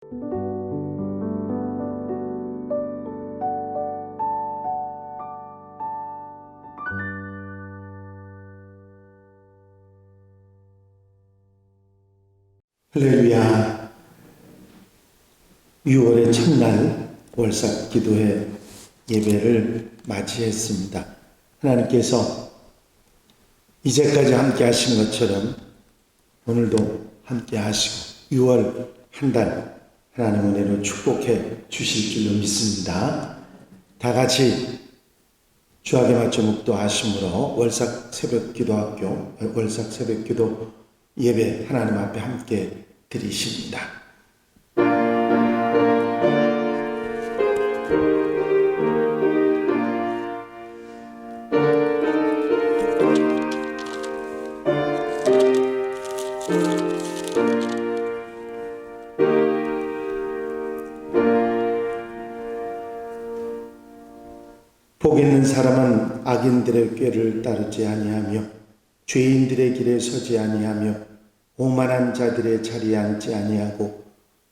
할렐루야. 6월의 첫날 월삭 기도회 예배를 맞이했습니다. 하나님께서 이제까지 함께 하신 것처럼 오늘도 함께 하시고 6월 한 달 하나님 은혜로 축복해 주실 줄로 믿습니다. 다 같이 주하게 맞춰 묵도하심으로 월삭 새벽 기도 예배 하나님 앞에 함께 드리십니다. 복 있는 사람은 악인들의 꾀를 따르지 아니하며 죄인들의 길에 서지 아니하며 오만한 자들의 자리에 앉지 아니하고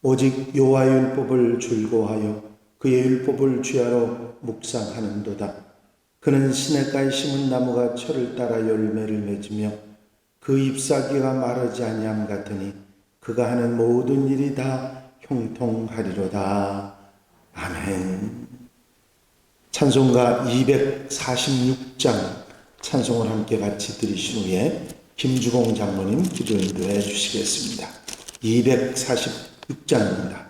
오직 여호와의 율법을 즐거워하여 그의 율법을 주야로 묵상하는도다. 그는 시냇가에 심은 나무가 철을 따라 열매를 맺으며 그 잎사귀가 마르지 아니함 같으니 그가 하는 모든 일이 다 형통하리로다. 아멘. 찬송가 246장 찬송을 함께 같이 들으신 후에 김주봉 장로님 기도 인도해 주시겠습니다. 246장입니다.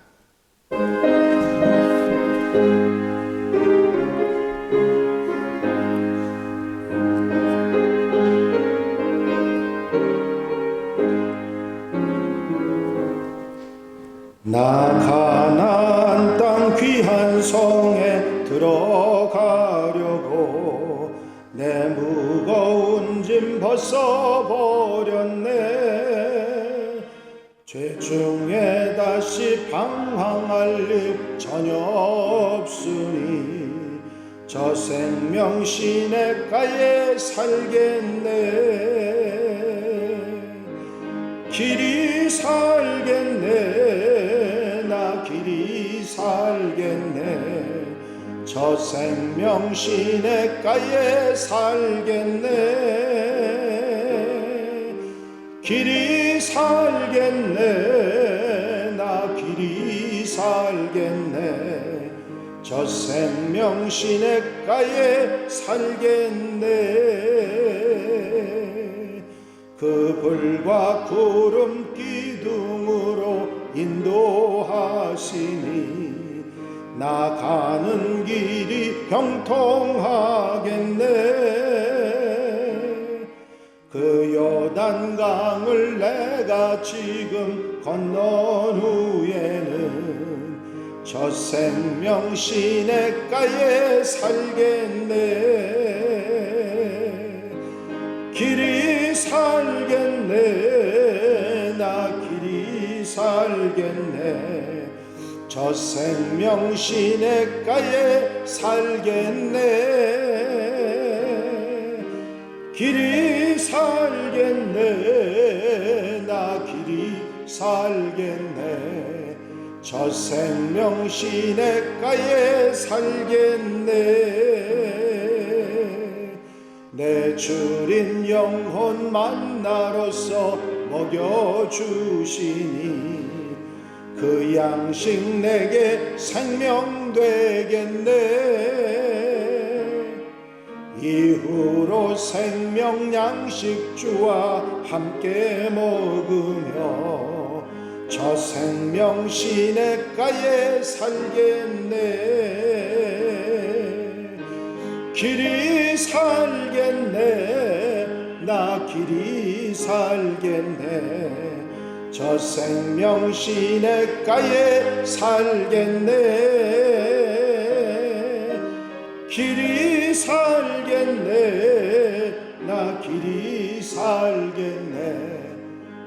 나 가나안 땅 귀한 성에 들어가려고 내 무거운 짐 벗어버렸네. 죄 중에 다시 방황할 일 전혀 없으니 저 생명 시냇가에 살겠네. 길이 살겠네. 나 길이 살겠네. 저 생명 시냇가에 살겠네. 길이 살겠네. 나 길이 살겠네. 저 생명 시냇가에 살겠네. 그 불과 구름 기둥으로 인도하시니 나 가는 길이 형통하겠네. 그 요단강을 내가 지금 건넌 후에는 저 생명 시냇가에 살겠네. 길이 살겠네. 나 길이 살겠네. 저 생명 시냇가에 살겠네. 길이 살겠네. 나 길이 살겠네. 저 생명 시냇가에 살겠네. 내 주린 영혼 만나로서 먹여주시니 그 양식 내게 생명 되겠네. 이후로 생명 양식 주와 함께 먹으며 저 생명 시냇가에 살겠네. 길이 살겠네. 나 길이 살겠네. 저 생명 시냇가에 살겠네. 길이 살겠네. 나 길이 살겠네.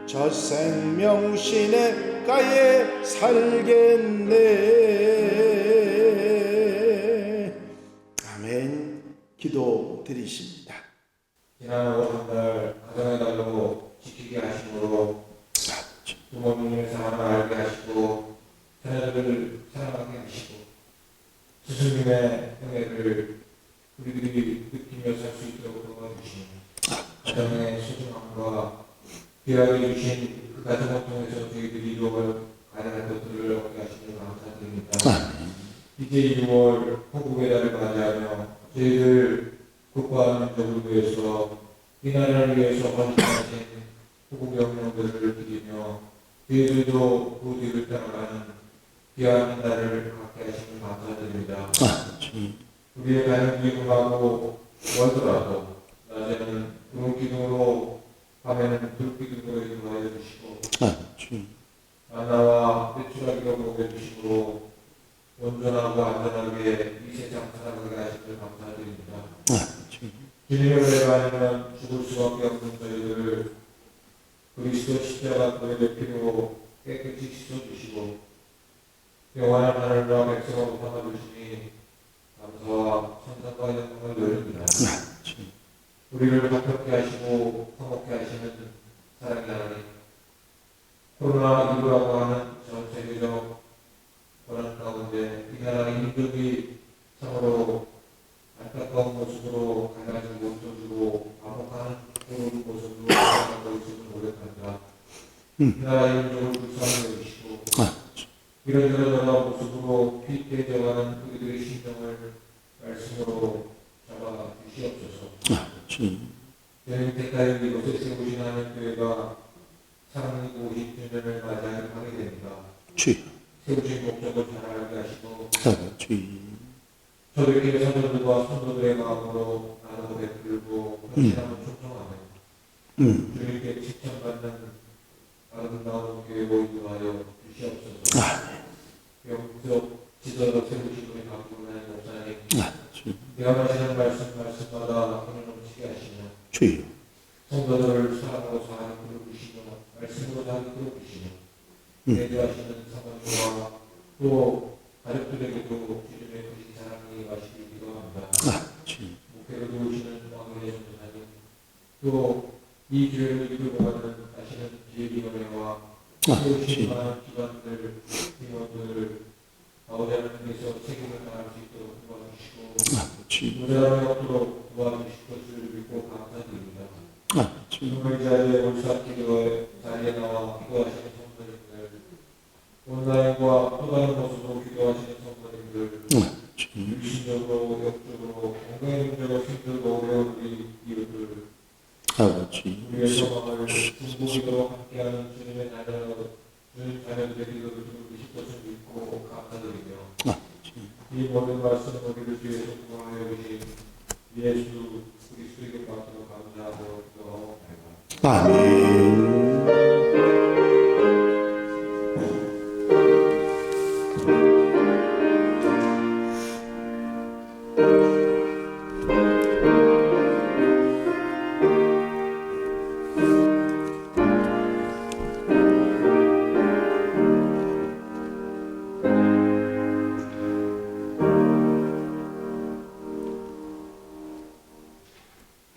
저 생명 시냇가에 살겠네. 아멘. 기도 드리십니다. 지난 5월 한 달 가정의 달로 지키게 하심으로 부모님의 생활을 알게 하시고 자녀들을 사랑하게 하시고 스승님의 은혜를 우리들이 느끼며 살 수 있도록 도와주시며 가정의 소중함과 귀하게 주신 그 가정을 통해서 저희들이 이루어 가야 할 것들을 얻게 하시니 감사드립니다. 이제 6월 호국의 달을 맞이하며 저희들 국가 민족을 위해서 이 나라를 위해서 헌신하신 호국 영령들을 드리며 저희들도 그 뒤를 따라가는 귀한 날을 갖게 하시니 감사드립니다. 우리의 가는 길이 금하고 멀더라도 낮에는 구름 기둥으로 밤에는 불 기둥으로 인도하여 주시고 만나와 배출하기로 먹여주시고 온전하고 안전하게 이 세상 살아가게 하시길 감사드립니다. 주님의 은혜가 아니면 죽을 수밖에 없는 저희들을 그리스도 십자가 도의 피로 깨끗이 씻어주시고 영원한 하늘과 백성으로 삼아주시니 감사와 천상과 영광을 돌립니다. 우리를 화평케 하시고 화목케 하시는 사랑의 하나님, 코로나19라고 하는 전 세계적 고난 가운데 이 나라의 민족이 참으로 안타까운 모습으로 갈라진 모습으로 암흑한 그런 모습으로 살아가고 있음을 고백합니다. 이 나라의 민족을 불쌍히 여기시고 이런저런 모습으로 피폐되어가는 우리들의 심정을 말씀으로 잡아 주시옵소서. 저희 대가의 이곳에 세우신 하나님교회가 사랑하고 50주년을 맞이하게 됩니다. 세우신 목적을 잘 알게 하시고 저들끼리 성도들과 성도들의 마음으로 나누고 베풀고 헌신함을 충성하며 주님께 칭찬받는 아름다운 교회 모임하여 주시옵소서. 영적 지도로 세우신 우리 강구나의 목사님 내가 말씀마다 힘을 넘치게 하시며 성도들을 사랑으로 사랑에 끌어주시며 말씀으로 사랑에 끌어주시며 내주하시는 사모님과 또 가족들에게도 주님의 크신 사랑이 마시기 기도합니다. 목회를 도우시는 왕의 전도사님 또 이 교회를 이끌고 가는 하시는 지혜위원회와 세우신 많은 기관들, 임원들을 아버지 하나님께서 책임을 다할 수 있도록 도와주시고 무자함이 없도록 도와주실 것을 믿고 감사드립니다. 오늘 자리에 올삭기도의 자리에 나와 기도하시는 성도님들, 온라인과 또 다른 모습으로 기도하시는 성도님들, 육신적으로, 영적으로, 건강의 문제로 힘들고 어려운 우리 이웃들, 우리의 소망을 중보기도 함께하는 주님의 주님 자녀들의 기도를 들으실 것을 믿고 감사드리며 이 모든 말씀 우리를 위해서 구원하여 주신 예수 그리스도에게 받도록 감사하고 기도하옵나이다. 아멘.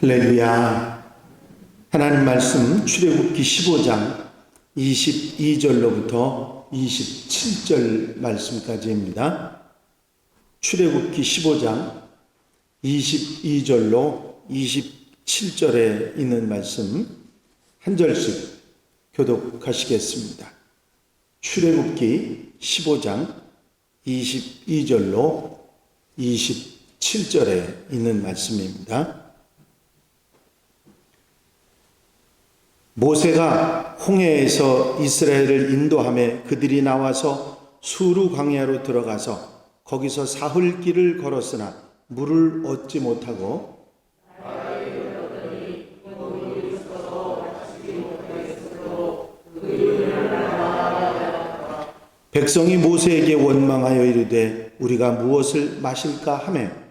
할렐루야. 하나님 말씀 출애굽기 15장 22절로부터 27절 말씀까지입니다. 출애굽기 15장 22절로 27절에 있는 말씀 한 절씩 교독하시겠습니다. 출애굽기 15장 22절로 27절에 있는 말씀입니다. 모세가 홍해에서 이스라엘을 인도하며 그들이 나와서 수르 광야로 들어가서 거기서 사흘 길을 걸었으나 물을 얻지 못하고 백성이 모세에게 원망하여 이르되 우리가 무엇을 마실까 하며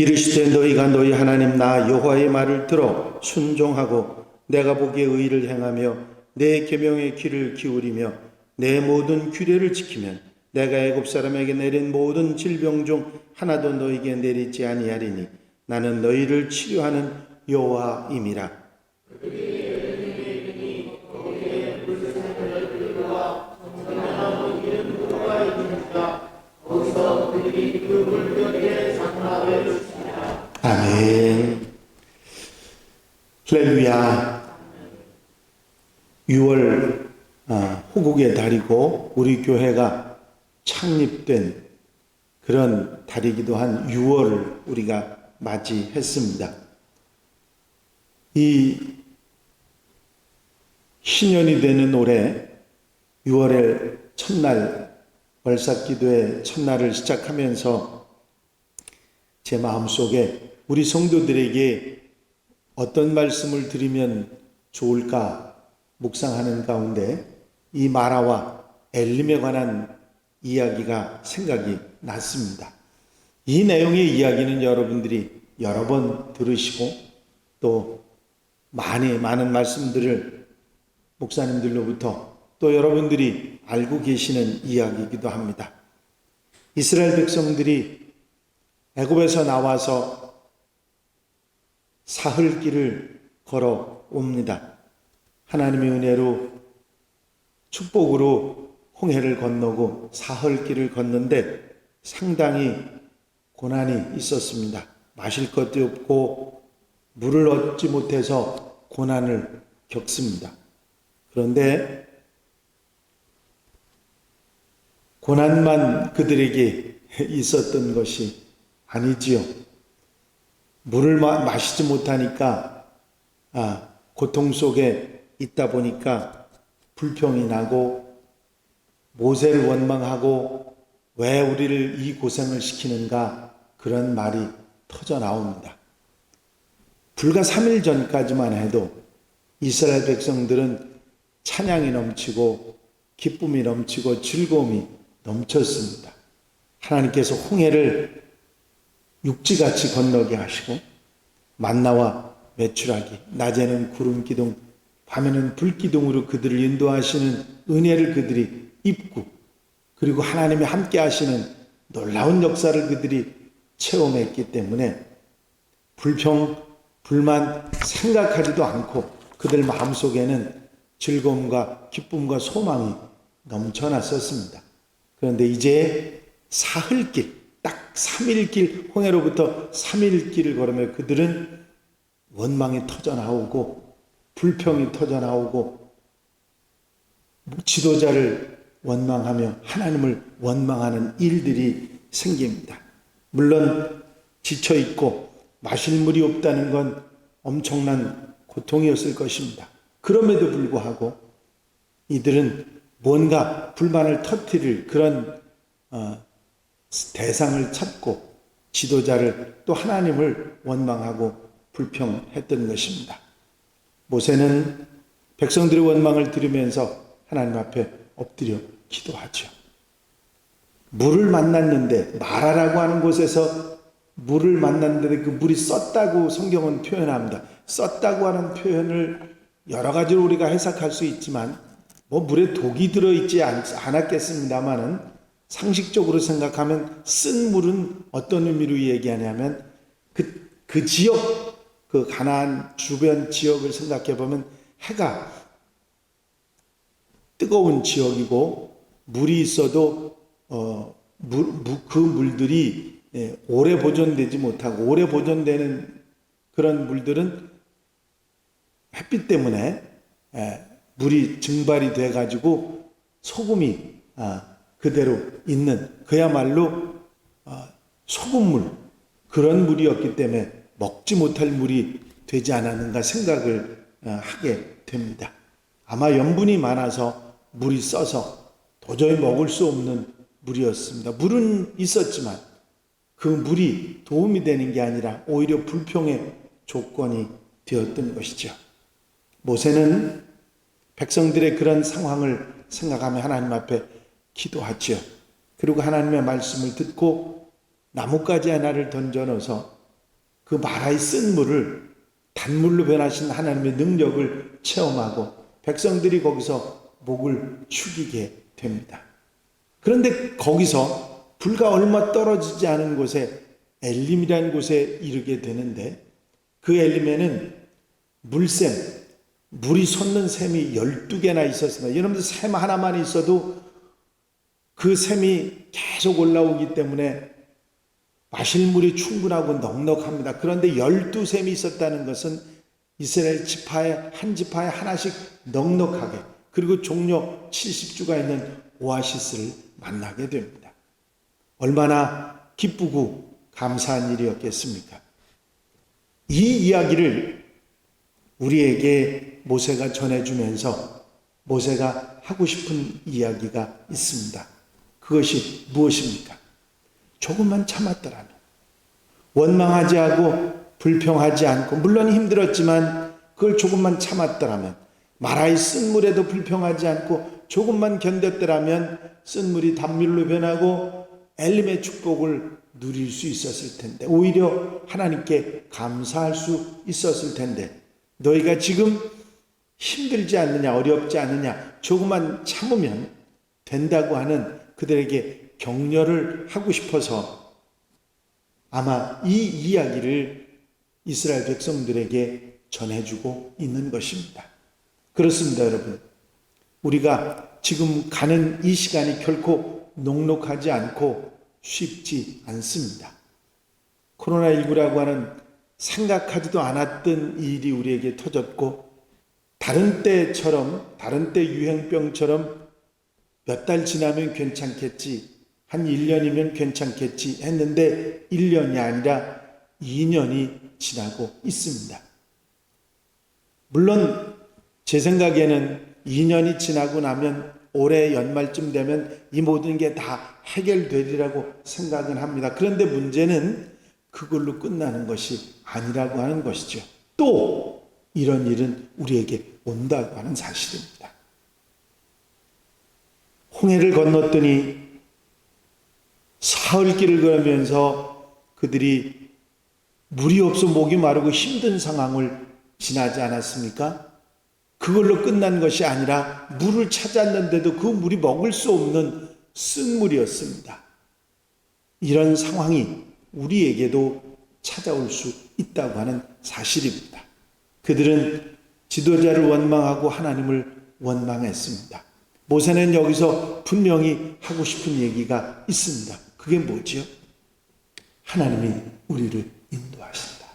이르시되 너희가 너희 하나님 나 여호와의 말을 들어 순종하고 내가 보기에 의를 행하며 내 계명에 귀를 기울이며 내 모든 규례를 지키면 내가 애굽 사람에게 내린 모든 질병 중 하나도 너에게 내리지 아니하리니 나는 너희를 치료하는 여호와임이라. 아멘. 할렐루야. 6월 호국의 달이고 우리 교회가 창립된 그런 달이기도 한 6월을 우리가 맞이했습니다. 이 신년이 되는 올해 6월의 첫날 월삭기도의 첫날을 시작하면서 제 마음속에 우리 성도들에게 어떤 말씀을 드리면 좋을까 묵상하는 가운데 이 마라와 엘림에 관한 이야기가 생각이 났습니다. 이 내용의 이야기는 여러분들이 여러 번 들으시고 또 많은 말씀들을 목사님들로부터 또 여러분들이 알고 계시는 이야기이기도 합니다. 이스라엘 백성들이 애굽에서 나와서 사흘길을 걸어옵니다. 하나님의 은혜로 축복으로 홍해를 건너고 사흘길을 걷는데 상당히 고난이 있었습니다. 마실 것도 없고 물을 얻지 못해서 고난을 겪습니다. 그런데 고난만 그들에게 있었던 것이 아니지요. 물을 마시지 못하니까 고통 속에 있다 보니까 불평이 나고 모세를 원망하고 왜 우리를 이 고생을 시키는가 그런 말이 터져 나옵니다. 불과 3일 전까지만 해도 이스라엘 백성들은 찬양이 넘치고 기쁨이 넘치고 즐거움이 넘쳤습니다. 하나님께서 홍해를 육지같이 건너게 하시고 만나와 메추라기, 낮에는 구름 기둥, 밤에는 불 기둥으로 그들을 인도하시는 은혜를 그들이 입고 그리고 하나님이 함께 하시는 놀라운 역사를 그들이 체험했기 때문에 불평, 불만 생각하지도 않고 그들 마음속에는 즐거움과 기쁨과 소망이 넘쳐났었습니다. 그런데 이제 사흘길, 딱 3일길, 홍해로부터 3일길을 걸으며 그들은 원망이 터져나오고 불평이 터져나오고 지도자를 원망하며 하나님을 원망하는 일들이 생깁니다. 물론 지쳐있고 마실 물이 없다는 건 엄청난 고통이었을 것입니다. 그럼에도 불구하고 이들은 뭔가 불만을 터뜨릴 그런 대상을 찾고 지도자를 또 하나님을 원망하고 불평했던 것입니다. 모세는 백성들의 원망을 들으면서 하나님 앞에 엎드려 기도하죠. 물을 만났는데 마라라고 하는 곳에서 물을 만났는데 그 물이 썼다고 성경은 표현합니다. 썼다고 하는 표현을 여러 가지로 우리가 해석할 수 있지만 물에 독이 들어있지 않았겠습니다마는 상식적으로 생각하면 쓴 물은 어떤 의미로 얘기하냐면 그 지역, 그 가나안 주변 지역을 생각해 보면 해가 뜨거운 지역이고 물이 있어도 그 물들이 오래 보존되지 못하고 오래 보존되는 그런 물들은 햇빛 때문에 물이 증발이 돼 가지고 소금이 그대로 있는 그야말로 소금물 그런 물이었기 때문에 먹지 못할 물이 되지 않았는가 생각을 하게 됩니다. 아마 염분이 많아서 물이 써서 도저히 먹을 수 없는 물이었습니다. 물은 있었지만 그 물이 도움이 되는 게 아니라 오히려 불평의 조건이 되었던 것이죠. 모세는 백성들의 그런 상황을 생각하며 하나님 앞에 기도하죠. 그리고 하나님의 말씀을 듣고 나뭇가지 하나를 던져 넣어서 그 마라의 쓴 물을 단물로 변하신 하나님의 능력을 체험하고 백성들이 거기서 목을 축이게 됩니다. 그런데 거기서 불과 얼마 떨어지지 않은 곳에 엘림이라는 곳에 이르게 되는데, 그 엘림에는 물샘, 물이 솟는 샘이 12개나 있었습니다. 여러분들 샘 하나만 있어도 그 샘이 계속 올라오기 때문에 마실 물이 충분하고 넉넉합니다. 그런데 12샘이 있었다는 것은 이스라엘 지파에 한 지파에 하나씩 넉넉하게, 그리고 종려 70주가 있는 오아시스를 만나게 됩니다. 얼마나 기쁘고 감사한 일이었겠습니까? 이 이야기를 우리에게 모세가 전해주면서 모세가 하고 싶은 이야기가 있습니다. 그것이 무엇입니까? 조금만 참았더라면, 원망하지 않고 불평하지 않고, 물론 힘들었지만 그걸 조금만 참았더라면, 마라의 쓴물에도 불평하지 않고 조금만 견뎠더라면 쓴물이 단물로 변하고 엘림의 축복을 누릴 수 있었을 텐데, 오히려 하나님께 감사할 수 있었을 텐데, 너희가 지금 힘들지 않느냐, 어렵지 않느냐, 조금만 참으면 된다고 하는 그들에게 격려를 하고 싶어서 아마 이 이야기를 이스라엘 백성들에게 전해주고 있는 것입니다. 그렇습니다, 여러분. 우리가 지금 가는 이 시간이 결코 녹록하지 않고 쉽지 않습니다. 코로나19라고 하는 생각하지도 않았던 일이 우리에게 터졌고, 다른 때 유행병처럼 몇 달 지나면 괜찮겠지, 한 1년이면 괜찮겠지 했는데 1년이 아니라 2년이 지나고 있습니다. 물론 제 생각에는 2년이 지나고 나면 올해 연말쯤 되면 이 모든 게 다 해결되리라고 생각은 합니다. 그런데 문제는 그걸로 끝나는 것이 아니라고 하는 것이죠. 또 이런 일은 우리에게 온다고 하는 사실입니다. 홍해를 건넜더니 사흘길을 걸으면서 그들이 물이 없어 목이 마르고 힘든 상황을 지나지 않았습니까? 그걸로 끝난 것이 아니라 물을 찾았는데도 그 물이 먹을 수 없는 쓴물이었습니다. 이런 상황이 우리에게도 찾아올 수 있다고 하는 사실입니다. 그들은 지도자를 원망하고 하나님을 원망했습니다. 모세는 여기서 분명히 하고 싶은 얘기가 있습니다. 그게 뭐지요? 하나님이 우리를 인도하신다.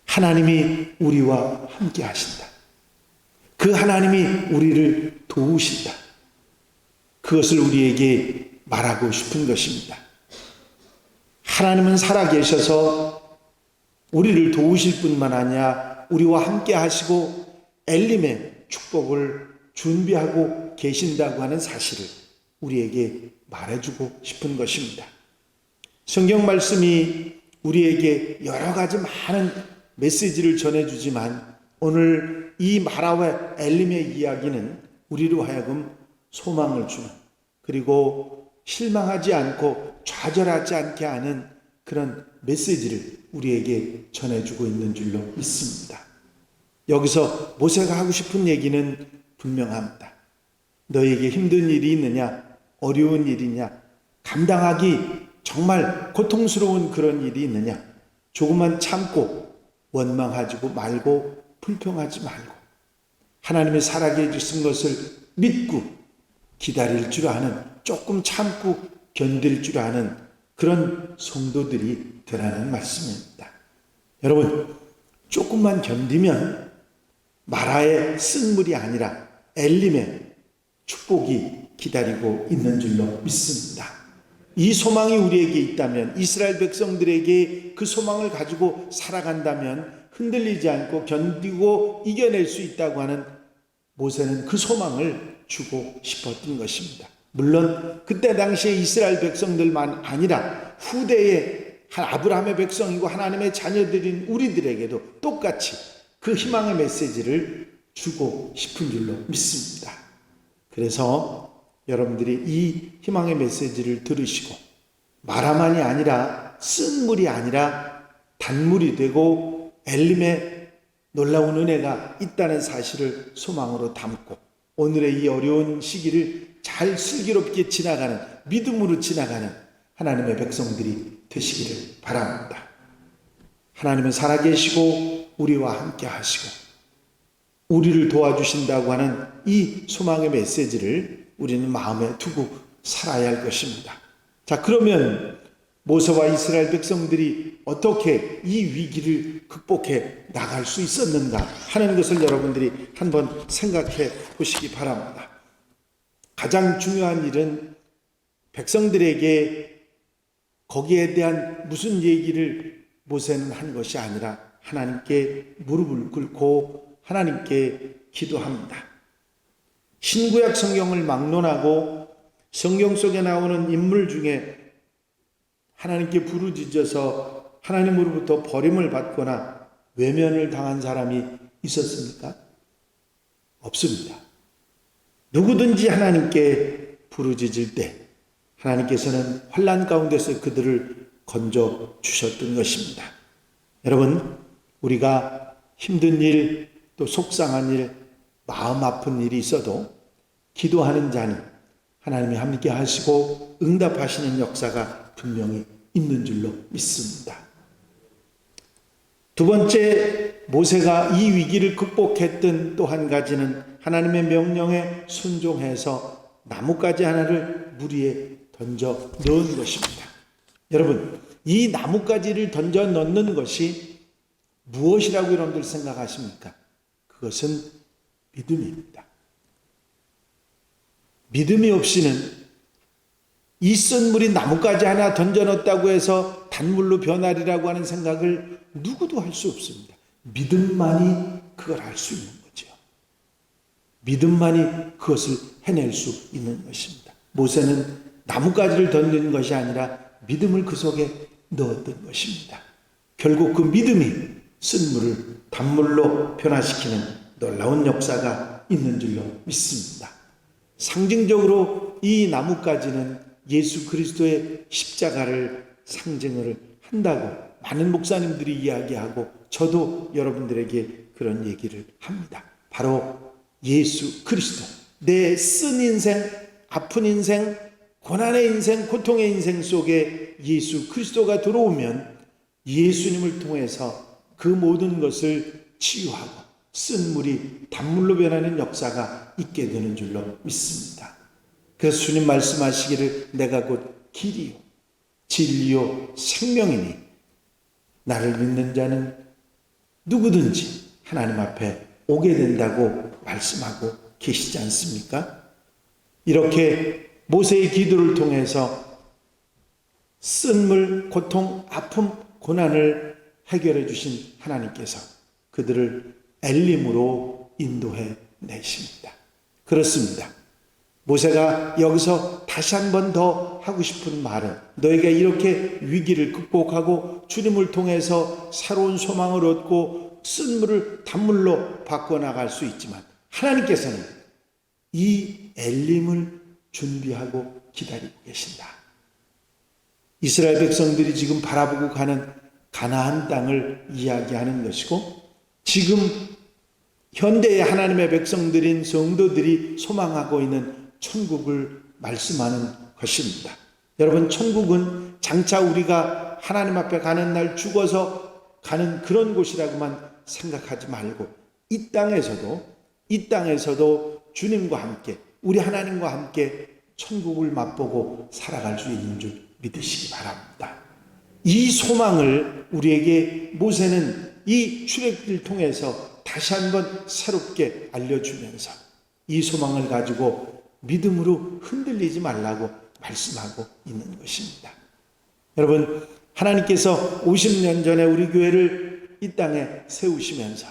하나님이 우리와 함께 하신다. 그 하나님이 우리를 도우신다. 그것을 우리에게 말하고 싶은 것입니다. 하나님은 살아계셔서 우리를 도우실 뿐만 아니라 우리와 함께 하시고 엘림의 축복을 준비하고 계신다고 하는 사실을 우리에게 말해주고 싶은 것입니다. 성경 말씀이 우리에게 여러 가지 많은 메시지를 전해주지만 오늘 이 마라와 엘림의 이야기는 우리로 하여금 소망을 주는, 그리고 실망하지 않고 좌절하지 않게 하는 그런 메시지를 우리에게 전해주고 있는 줄로 믿습니다. 여기서 모세가 하고 싶은 얘기는 분명합니다. 너에게 힘든 일이 있느냐, 어려운 일이냐, 감당하기 정말 고통스러운 그런 일이 있느냐, 조금만 참고 원망하지 말고 불평하지 말고 하나님의 살아계신 것을 믿고 기다릴 줄 아는, 조금 참고 견딜 줄 아는 그런 성도들이 되라는 말씀입니다. 여러분, 조금만 견디면 마라의 쓴물이 아니라 엘림의 축복이 기다리고 있는 줄로 믿습니다. 이 소망이 우리에게 있다면, 이스라엘 백성들에게 그 소망을 가지고 살아간다면 흔들리지 않고 견디고 이겨낼 수 있다고 하는 모세는 그 소망을 주고 싶었던 것입니다. 물론 그때 당시에 이스라엘 백성들만 아니라 후대의 아브라함의 백성이고 하나님의 자녀들인 우리들에게도 똑같이 그 희망의 메시지를 주고 싶은 줄로 믿습니다. 그래서 여러분들이 이 희망의 메시지를 들으시고 마라만이 아니라 쓴물이 아니라 단물이 되고 엘림의 놀라운 은혜가 있다는 사실을 소망으로 담고 오늘의 이 어려운 시기를 잘 슬기롭게 지나가는, 믿음으로 지나가는 하나님의 백성들이 되시기를 바랍니다. 하나님은 살아계시고 우리와 함께 하시고 우리를 도와주신다고 하는 이 소망의 메시지를 우리는 마음에 두고 살아야 할 것입니다. 자, 그러면 모세와 이스라엘 백성들이 어떻게 이 위기를 극복해 나갈 수 있었는가 하는 것을 여러분들이 한번 생각해 보시기 바랍니다. 가장 중요한 일은 백성들에게 거기에 대한 무슨 얘기를 모세는 한 것이 아니라 하나님께 무릎을 꿇고 하나님께 기도합니다. 신구약 성경을 막론하고 성경 속에 나오는 인물 중에 하나님께 부르짖어서 하나님으로부터 버림을 받거나 외면을 당한 사람이 있었습니까? 없습니다. 누구든지 하나님께 부르짖을 때 하나님께서는 환난 가운데서 그들을 건져 주셨던 것입니다. 여러분, 우리가 힘든 일, 또 속상한 일, 마음 아픈 일이 있어도 기도하는 자는 하나님이 함께 하시고 응답하시는 역사가 분명히 있는 줄로 믿습니다. 두 번째, 모세가 이 위기를 극복했던 또 한 가지는 하나님의 명령에 순종해서 나뭇가지 하나를 물 위에 던져 넣은 것입니다. 여러분, 이 나뭇가지를 던져 넣는 것이 무엇이라고 여러분들 생각하십니까? 그것은 믿음입니다. 믿음이 없이는 이 쓴 물이 나뭇가지 하나 던져 넣었다고 해서 단물로 변하리라고 하는 생각을 누구도 할 수 없습니다. 믿음만이 그걸 할 수 있는 거죠. 믿음만이 그것을 해낼 수 있는 것입니다. 모세는 나뭇가지를 던진 것이 아니라 믿음을 그 속에 넣었던 것입니다. 결국 그 믿음이 쓴 물을 단물로 변화시키는 놀라운 역사가 있는 줄로 믿습니다. 상징적으로 이 나뭇가지는 예수 그리스도의 십자가를 상징을 한다고 많은 목사님들이 이야기하고 저도 여러분들에게 그런 얘기를 합니다. 바로 예수 그리스도, 내 쓴 인생, 아픈 인생, 고난의 인생, 고통의 인생 속에 예수 그리스도가 들어오면 예수님을 통해서 그 모든 것을 치유하고 쓴 물이 단물로 변하는 역사가 있게 되는 줄로 믿습니다. 그래서 주님 말씀하시기를 내가 곧 길이요 진리요 생명이니 나를 믿는 자는 누구든지 하나님 앞에 오게 된다고 말씀하고 계시지 않습니까? 이렇게 모세의 기도를 통해서 쓴 물, 고통, 아픔, 고난을 해결해 주신 하나님께서 그들을 엘림으로 인도해 내십니다. 그렇습니다. 모세가 여기서 다시 한 번 더 하고 싶은 말은 너희가 이렇게 위기를 극복하고 주님을 통해서 새로운 소망을 얻고 쓴 물을 단물로 바꿔나갈 수 있지만 하나님께서는 이 엘림을 준비하고 기다리고 계신다. 이스라엘 백성들이 지금 바라보고 가는 가나안 땅을 이야기하는 것이고 지금 현대의 하나님의 백성들인 성도들이 소망하고 있는 천국을 말씀하는 것입니다. 여러분, 천국은 장차 우리가 하나님 앞에 가는 날 죽어서 가는 그런 곳이라고만 생각하지 말고 이 땅에서도 주님과 함께 우리 하나님과 함께 천국을 맛보고 살아갈 수 있는 줄 믿으시기 바랍니다. 이 소망을 우리에게 모세는 이 출애굽을 통해서 다시 한번 새롭게 알려주면서 이 소망을 가지고 믿음으로 흔들리지 말라고 말씀하고 있는 것입니다. 여러분, 하나님께서 50년 전에 우리 교회를 이 땅에 세우시면서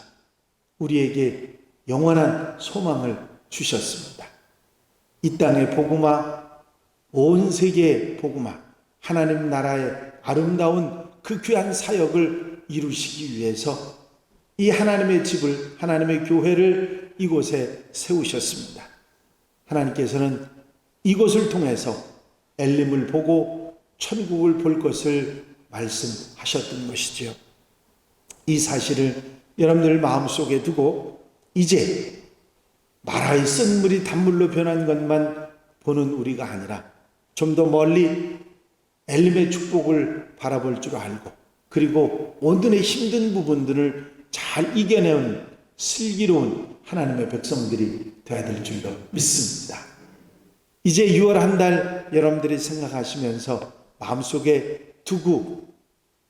우리에게 영원한 소망을 주셨습니다. 이 땅의 복음화, 온 세계의 복음화, 하나님 나라의 아름다운 그 귀한 사역을 이루시기 위해서 이 하나님의 집을, 하나님의 교회를 이곳에 세우셨습니다. 하나님께서는 이곳을 통해서 엘림을 보고 천국을 볼 것을 말씀하셨던 것이지요. 이 사실을 여러분들 마음속에 두고 이제 마라의 쓴물이 단물로 변한 것만 보는 우리가 아니라 좀 더 멀리 엘림의 축복을 바라볼 줄 알고, 그리고 오늘의 힘든 부분들을 잘 이겨내온 슬기로운 하나님의 백성들이 되어야 될 줄로 믿습니다. 이제 6월 한 달 여러분들이 생각하시면서 마음속에 두고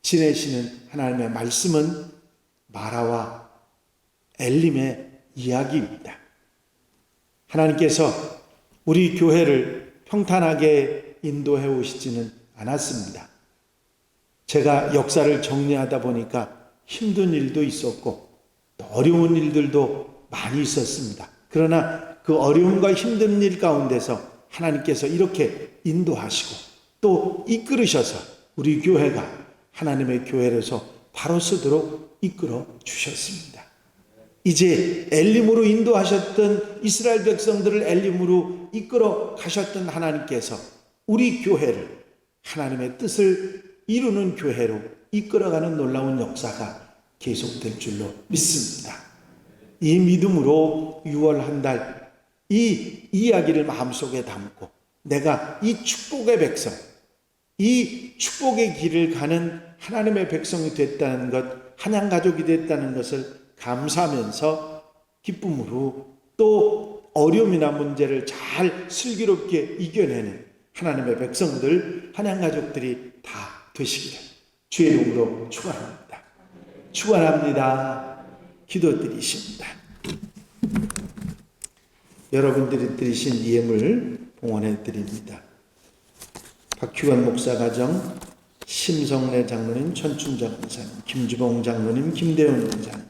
지내시는 하나님의 말씀은 마라와 엘림의 이야기입니다. 하나님께서 우리 교회를 평탄하게 인도해 오시지는 않았습니다. 제가 역사를 정리하다 보니까 힘든 일도 있었고 또 어려운 일들도 많이 있었습니다. 그러나 그 어려움과 힘든 일 가운데서 하나님께서 이렇게 인도하시고 또 이끌으셔서 우리 교회가 하나님의 교회로서 바로 서도록 이끌어 주셨습니다. 이제 엘림으로 인도하셨던 이스라엘 백성들을 엘림으로 이끌어 가셨던 하나님께서 우리 교회를 하나님의 뜻을 이루는 교회로 이끌어가는 놀라운 역사가 계속될 줄로 믿습니다. 이 믿음으로 6월 한 달 이 이야기를 마음속에 담고 내가 이 축복의 백성, 이 축복의 길을 가는 하나님의 백성이 됐다는 것, 한양 가족이 됐다는 것을 감사하면서 기쁨으로 또 어려움이나 문제를 잘 슬기롭게 이겨내는 하나님의 백성들, 한양 가족들이 다 되시기를 주의 이름으로 축원합니다. 축원합니다. 기도드리십니다. 여러분들이 드리신 예물 봉헌해 드립니다. 박규관 목사 가정, 심성래 장로님, 천춘자 권사님, 김주봉 장로님, 김대원 권사님,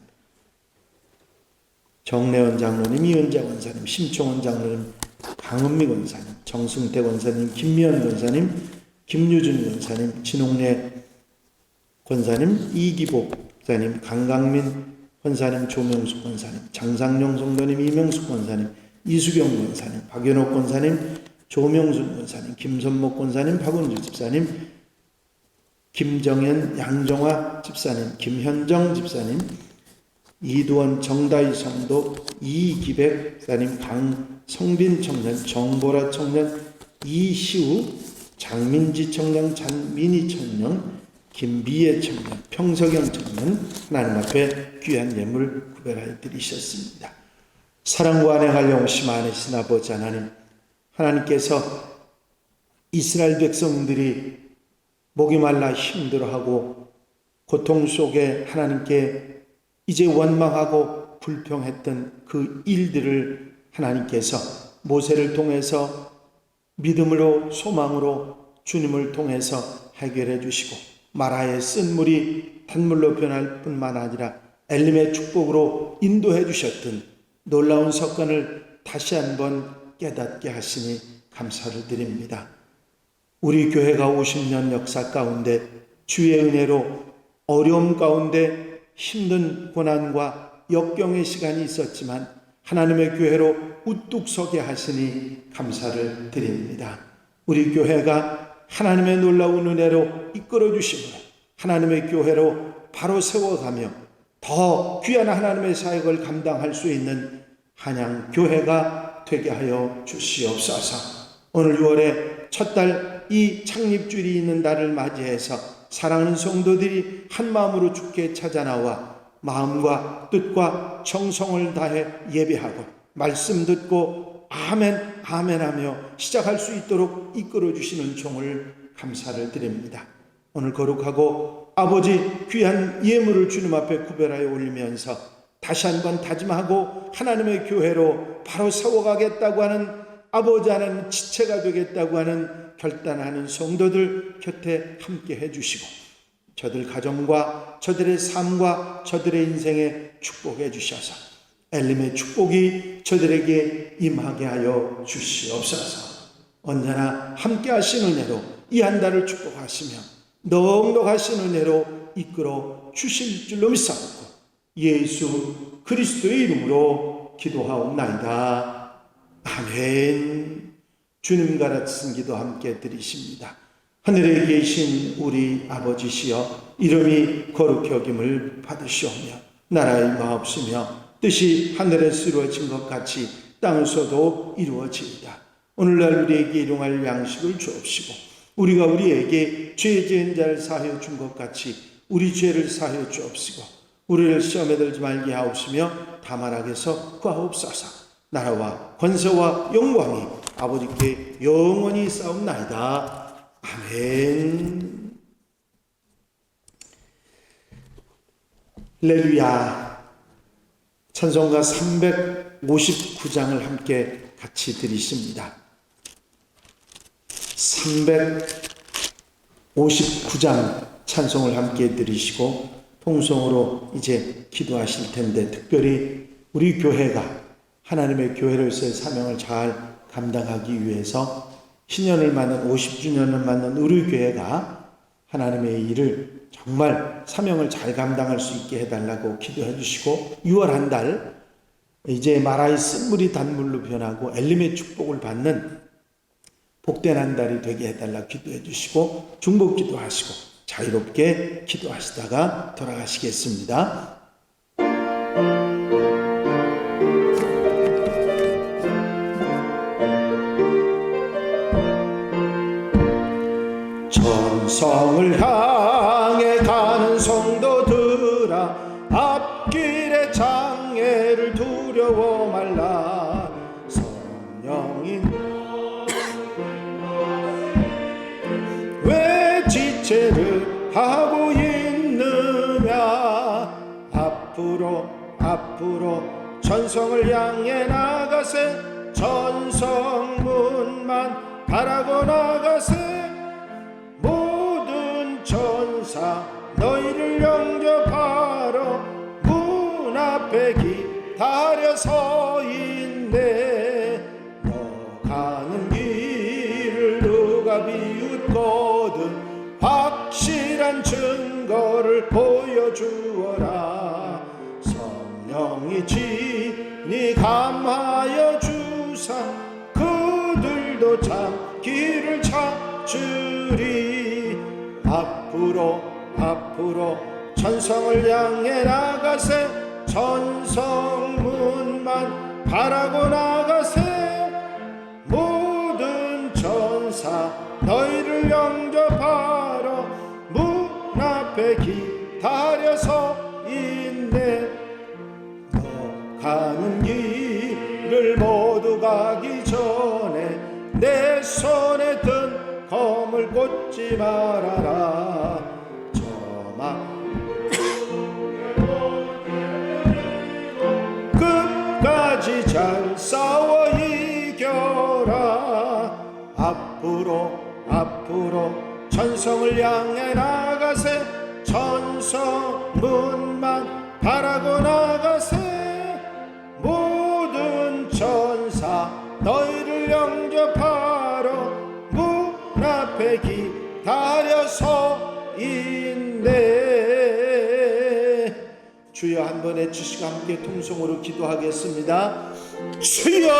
정래원 장로님, 이은자 권사님, 심총원 장로님, 강은미 권사님, 정승태 권사님, 김미연 권사님, 김유준 권사님, 진홍래 권사님, 이기복 권사님, 강강민 권사님, 조명숙 권사님, 장상용 성도님, 이명숙 권사님, 이수경 권사님, 박연옥 권사님, 조명순 권사님, 김선목 권사님, 박은주 집사님, 김정현, 양정화 집사님, 김현정 집사님, 이두원 정다희 성도, 이기백 집사님, 강성빈 청년, 정보라 청년, 이시우, 장민지 청년, 장민희 청년, 김미애 청년, 평석영 청년, 하나님 앞에 귀한 예물 구별하여 드리셨습니다. 사랑과 안행할 용심 안에신 아버지 하나님, 하나님께서 이스라엘 백성들이 목이 말라 힘들어하고 고통 속에 하나님께 이제 원망하고 불평했던 그 일들을 하나님께서 모세를 통해서 믿음으로 소망으로 주님을 통해서 해결해 주시고, 마라의 쓴물이 단물로 변할 뿐만 아니라 엘림의 축복으로 인도해 주셨던 놀라운 사건을 다시 한번 깨닫게 하시니 감사를 드립니다. 우리 교회가 50년 역사 가운데 주의 은혜로 어려움 가운데 힘든 고난과 역경의 시간이 있었지만 하나님의 교회로 우뚝 서게 하시니 감사를 드립니다. 우리 교회가 하나님의 놀라운 은혜로 이끌어 주심으로 하나님의 교회로 바로 세워가며 더 귀한 하나님의 사역을 감당할 수 있는 한양 교회가 되게 하여 주시옵소서. 오늘 6월에 첫 달 이 창립주일이 있는 날을 맞이해서 사랑하는 성도들이 한 마음으로 주께 찾아 나와 마음과 뜻과 정성을 다해 예배하고 말씀 듣고 아멘 아멘 하며 시작할 수 있도록 이끌어 주시는 종을 감사를 드립니다. 오늘 거룩하고 아버지 귀한 예물을 주님 앞에 구별하여 올리면서 다시 한번 다짐하고 하나님의 교회로 바로 세워가겠다고 하는 아버지 하나님 지체가 되겠다고 하는 결단하는 성도들 곁에 함께 해주시고 저들 가정과 저들의 삶과 저들의 인생에 축복해 주셔서 엘림의 축복이 저들에게 임하게 하여 주시옵소서. 언제나 함께 하신 은혜로 이 한 달을 축복하시며 넉넉하신 은혜로 이끌어 주실 줄로 믿사옵고 예수 그리스도의 이름으로 기도하옵나이다. 아멘. 주님 같은 기도 함께 드리십니다. 하늘에 계신 우리 아버지시여 이름이 거룩히 여김을 받으시오며 나라의 마옵시며 뜻이 하늘에서 이루어진 것 같이 땅에서도 이루어지이다. 오늘날 우리에게 일용할 양식을 주옵시고 우리가 우리에게 죄 지은 자를 사하여 준 것 같이 우리 죄를 사하여 주옵시고 우리를 시험에 들지 말게 하옵시며 다만 악에서 구하옵소서. 나라와 권세와 영광이 아버지께 영원히 싸움나이다. 아멘. 할렐루야. 찬송가 359장을 함께 같이 드리십니다. 359장 찬송을 함께 드리시고 통성으로 이제 기도하실 텐데, 특별히 우리 교회가 하나님의 교회로서의 사명을 잘 감당하기 위해서 신년을 맞는 50주년을 맞는 우리 교회가 하나님의 일을 정말 사명을 잘 감당할 수 있게 해달라고 기도해 주시고, 6월 한 달 이제 마라의 쓴물이 단물로 변하고 엘림의 축복을 받는 복된 한 달이 되게 해달라고 기도해 주시고 중복 기도하시고 자유롭게 기도하시다가 돌아가시겠습니다. 천성을 향해 가는 성도들아, 앞길의 장애를 두려워 말라. 성령인 왜 지체를 하고 있느냐. 앞으로 천성을 향해 나가세. 천성문만 바라고 나가세. 모든 천사 너희를 영접하러 문 앞에 기다려 서 있네. 너 가는 길을 누가 비웃거든 확실한 증거를 보여주어라. 성령이 진히 감하여 주사 그들도 참 길을 찾으리. 앞으로 천성을 향해 나가세. 천성문만 바라고 나가세. 모든 천사 너희를 영접하러 문 앞에 기다려서 있네. 너 가는 길을 모두 가기 전에 내 손에 든 검을 꽂지 말아라. 끝까지 잘 싸워 이겨라. 앞으로 천성을 향해 나가세. 천성문만 바라고 나가세. 모든 천사 너희를 영접하러 문 앞에 기다려서 있네. 주여, 한번 외치시고 함께 통성으로 기도하겠습니다. 주여